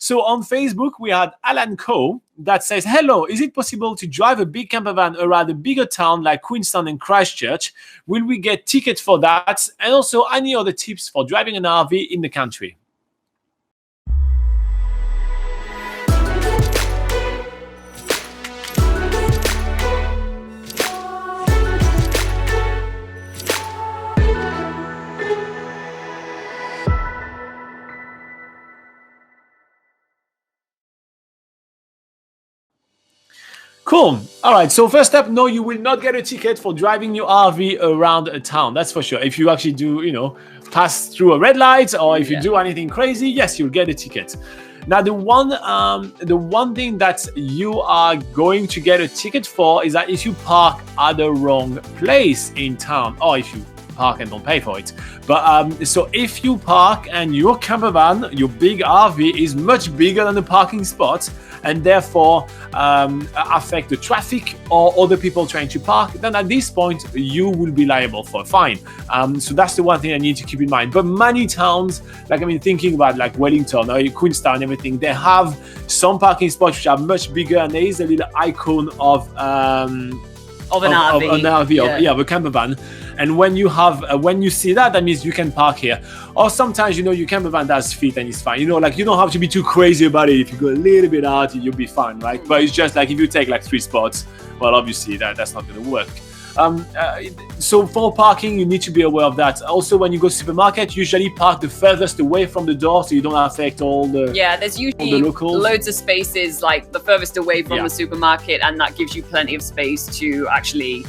So on Facebook, we had Alanco that says, hello, is it possible to drive a big campervan around a bigger town like Queenstown and Christchurch? Will we get tickets for that? And also any other tips for driving an RV in the country? Cool. All right. So first up, no, you will not get a ticket for driving your RV around a town. That's for sure. If you actually do, pass through a red light, or if you do anything crazy, yes, you'll get a ticket. Now, the one thing that you are going to get a ticket for is that if you park at the wrong place in town, or if you park and don't pay for it. But so if you park and your campervan, your big RV is much bigger than the parking spot, and therefore affect the traffic or other people trying to park, then at this point you will be liable for a fine. So that's the one thing I need to keep in mind. But many towns, thinking about like Wellington or Queenstown and everything, they have some parking spots which are much bigger, and there is a little icon of an RV, of a campervan. And when you see that, that means you can park here. Or sometimes, your campervan does fit and it's fine. You don't have to be too crazy about it. If you go a little bit out, you'll be fine, right? But it's just like if you take like 3 spots, well, obviously that's not going to work. So for parking, you need to be aware of that. Also, when you go to supermarket, usually park the furthest away from the door so you don't affect all the there's usually loads of spaces like the furthest away from the supermarket, and that gives you plenty of space to actually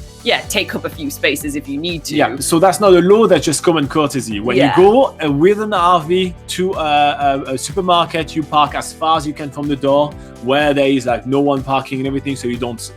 take up a few spaces if you need to. Yeah, so that's not a law, that's just common courtesy. When you go with an RV to a supermarket, you park as far as you can from the door where there is like no one parking and everything, so you don't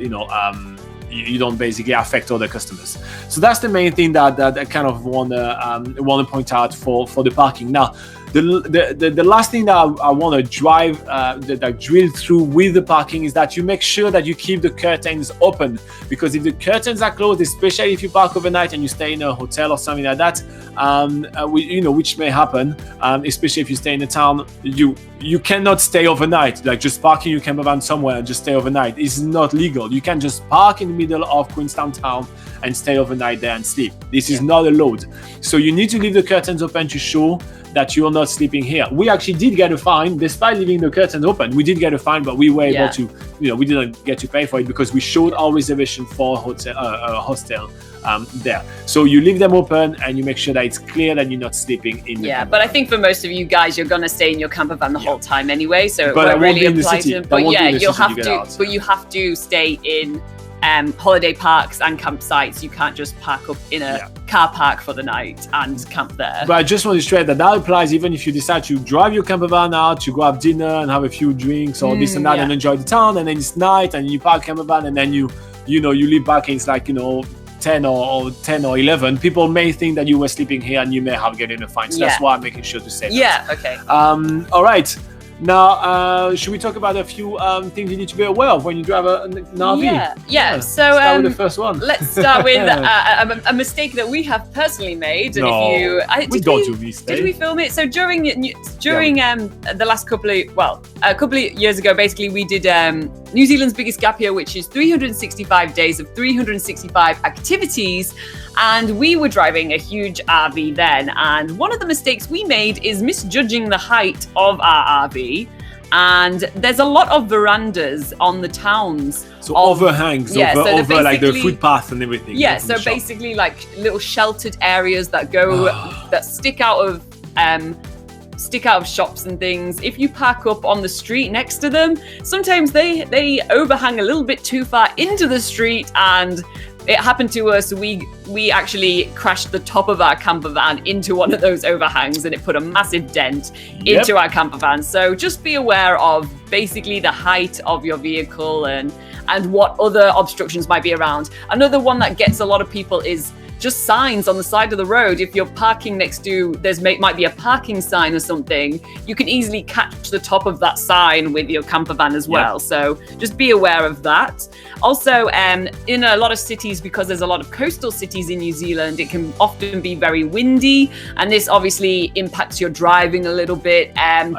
you don't basically affect other customers. So that's the main thing that I kind of want to point out for the parking. Now, the last thing that I want to drill through with the parking is that you make sure that you keep the curtains open, because if the curtains are closed, especially if you park overnight and you stay in a hotel or something like that, which may happen, especially if you stay in a town, you cannot stay overnight. Like just parking your campervan somewhere and just stay overnight is not legal. You can't just park in the middle of Queenstown town and stay overnight there and sleep. This is not allowed. So you need to leave the curtains open to show that you're not sleeping here. We actually did get a fine despite leaving the curtains open. We did get a fine, but we were able to, we didn't get to pay for it because we showed our reservation for a hostel there. So you leave them open and you make sure that it's clear that you're not sleeping in the camper. But I think for most of you guys, you're gonna stay in your camper van the whole time anyway, so it won't won't really be apply to. But you have to stay in holiday parks and campsites. You can't just park up in a car park for the night and camp there. But I just want to stress that applies even if you decide to drive your camper van out to go have dinner and have a few drinks or this and that and enjoy the town, and then it's night and you park camper van and then you leave back and it's like 10 or 11. People may think that you were sleeping here and you may have gotten a fine. So that's why I'm making sure to say that. Yeah, okay. All right. Now, should we talk about a few things you need to be aware of when you drive an RV? Yeah. So start with the first one. Let's start with a mistake that we have personally made. And we don't do mistakes. Did we film it? So during the last couple of years ago, basically we did New Zealand's biggest gap year, which is 365 days of 365 activities. And we were driving a huge RV then. And one of the mistakes we made is misjudging the height of our RV. And there's a lot of verandas on the towns. So overhangs over like the footpath and everything. Yeah, so basically like little sheltered areas that go that stick out of shops and things. If you park up on the street next to them, sometimes they overhang a little bit too far into the street, and it happened to us. We actually crashed the top of our camper van into one of those overhangs, and it put a massive dent into our camper van. So just be aware of basically the height of your vehicle and what other obstructions might be around. Another one that gets a lot of people is just signs on the side of the road. If you're parking next to, might be a parking sign or something, you can easily catch the top of that sign with your camper van as well. So just be aware of that. Also, in a lot of cities, because there's a lot of coastal cities in New Zealand, it can often be very windy, and this obviously impacts your driving a little bit. A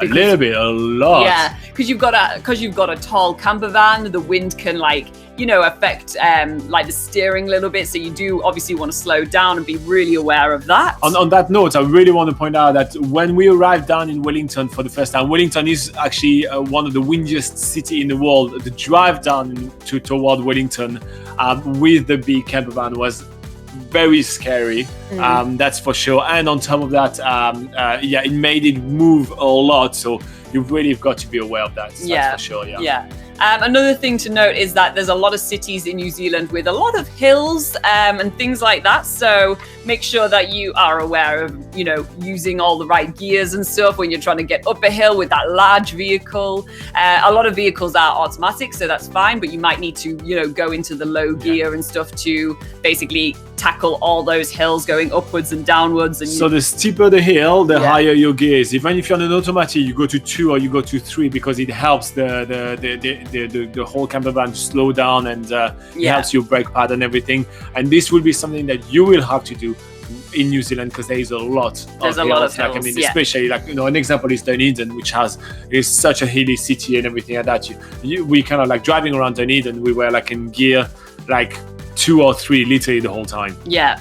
lot. Yeah, because you've got a tall camper van, the wind can affect the steering a little bit. So you do obviously want to slow down and be really aware of that. On that note, I really want to point out that when we arrived down in Wellington for the first time, Wellington is actually one of the windiest city in the world. The drive down toward Wellington with the big camper van was very scary. That's for sure. And on top of that, it made it move a lot. So you've really got to be aware of that. That's for sure. Yeah. Another thing to note is that there's a lot of cities in New Zealand with a lot of hills and things like that. So make sure that you are aware of, using all the right gears and stuff when you're trying to get up a hill with that large vehicle. A lot of vehicles are automatic, so that's fine, but you might need to, go into the low gear and stuff to basically tackle all those hills going upwards and downwards. And so the steeper the hill, the higher your gear is. Even if you're on an automatic, you go to 2 or you go to 3 because it helps the whole camper van to slow down and it helps your brake pad and everything. And this will be something that you will have to do in New Zealand because there is a lot of hills. Especially an example is Dunedin, which is such a hilly city and everything like that. We kind of driving around Dunedin, we were in gear 2 or 3 literally the whole time. Yeah.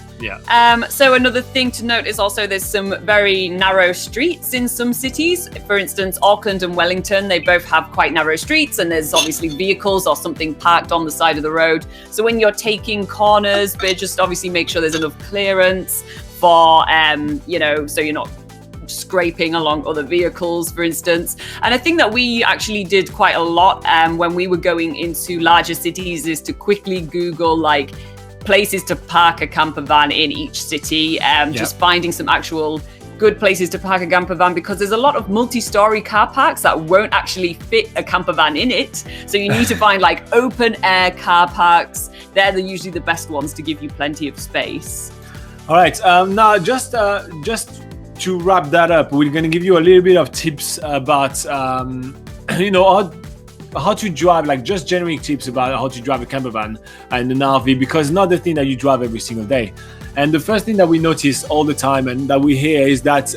So another thing to note is also there's some very narrow streets in some cities. For instance, Auckland and Wellington, they both have quite narrow streets, and there's obviously vehicles or something parked on the side of the road. So when you're taking corners, but just obviously make sure there's enough clearance for, so you're not scraping along other vehicles, for instance. And I think that we actually did quite a lot when we were going into larger cities is to quickly Google places to park a camper van in each city, just finding some actual good places to park a camper van, because there's a lot of multi-story car parks that won't actually fit a camper van in it. So you need to find open air car parks. They're usually the best ones to give you plenty of space. All right, now just to wrap that up, we're going to give you a little bit of tips about, how to drive, just generic tips about how to drive a camper van and an RV, because not the thing that you drive every single day. And the first thing that we notice all the time and that we hear is that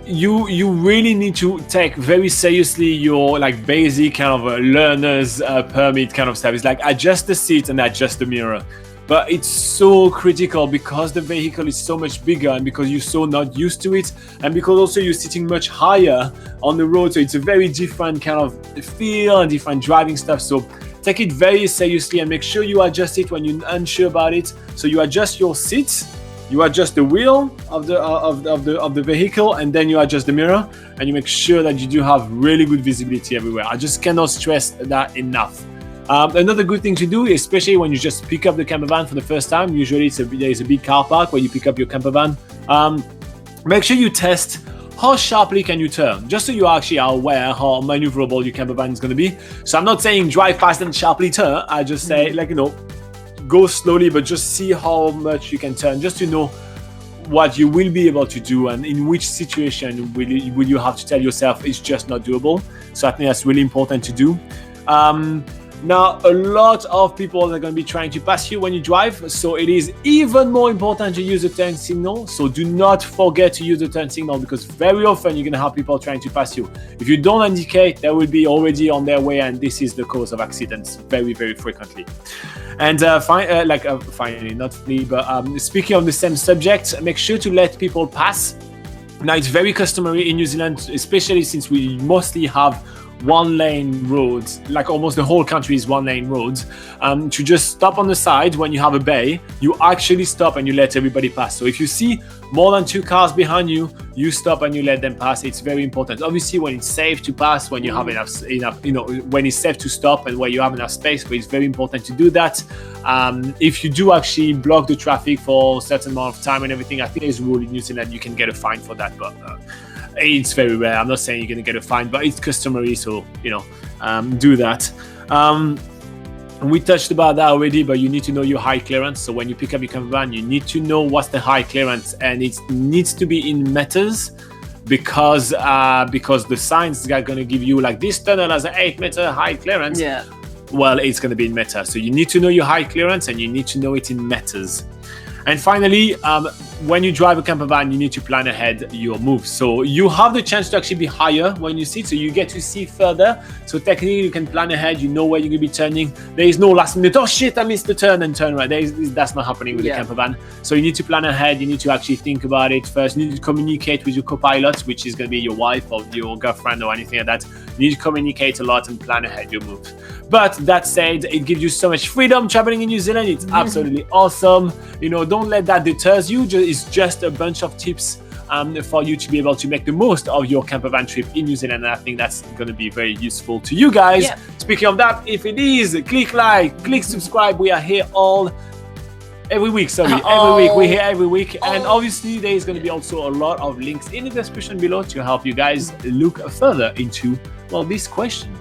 you really need to take very seriously your basic kind of learner's permit kind of stuff. It's adjust the seat and adjust the mirror. But it's so critical because the vehicle is so much bigger and because you're so not used to it, and because also you're sitting much higher on the road. So it's a very different kind of feel and different driving stuff. So take it very seriously and make sure you adjust it when you're unsure about it. So you adjust your seat, you adjust the wheel of the vehicle, and then you adjust the mirror, and you make sure that you do have really good visibility everywhere. I just cannot stress that enough. Another good thing to do, especially when you just pick up the camper van for the first time, usually there is a big car park where you pick up your camper van. Make sure you test how sharply can you turn, just so you actually are aware how maneuverable your camper van is going to be. So I'm not saying drive fast and sharply turn. I just say go slowly, but just see how much you can turn, just to know what you will be able to do and in which situation will you have to tell yourself it's just not doable. So I think that's really important to do. Now, a lot of people are going to be trying to pass you when you drive, so it is even more important to use the turn signal. So do not forget to use the turn signal, because very often you're going to have people trying to pass you. If you don't indicate, they will be already on their way, and this is the cause of accidents very, very frequently. And finally, not really, but speaking of the same subject, make sure to let people pass. Now, it's very customary in New Zealand, especially since we mostly have one-lane roads, almost the whole country is one-lane roads, to just stop on the side when you have a bay. You actually stop and you let everybody pass. So if you see more than 2 cars behind you, you stop and you let them pass. It's very important. Obviously, when it's safe to pass, when you have enough, when it's safe to stop and where you have enough space, but it's very important to do that. If you do actually block the traffic for a certain amount of time and everything, I think there's a rule in New Zealand you can get a fine for that, but it's very rare. I'm not saying you're going to get a fine, but it's customary, so do that. We touched about that already, but you need to know your high clearance. So when you pick up your campervan, you need to know what's the high clearance, and it needs to be in meters, because the signs are going to give you like this tunnel has an 8-meter high clearance. Yeah. Well, it's going to be in meters. So you need to know your high clearance, and you need to know it in meters. And finally, when you drive a campervan, you need to plan ahead your moves. So you have the chance to actually be higher when you sit, so you get to see further. So technically, you can plan ahead. You know where you're going to be turning. There is no last minute, oh shit, I missed the turn and turn right. That's not happening with the campervan. So you need to plan ahead. You need to actually think about it first. You need to communicate with your co-pilot, which is going to be your wife or your girlfriend or anything like that. You need to communicate a lot and plan ahead your moves. But that said, it gives you so much freedom traveling in New Zealand. It's absolutely awesome. You know, don't let that deter you. It's just a bunch of tips for you to be able to make the most of your campervan trip in New Zealand. And I think that's going to be very useful to you guys. Yeah. Speaking of that, if it is, click like, click subscribe. We are here every week. We're here every week. And obviously, there is going to be also a lot of links in the description below to help you guys look further into, well, this question.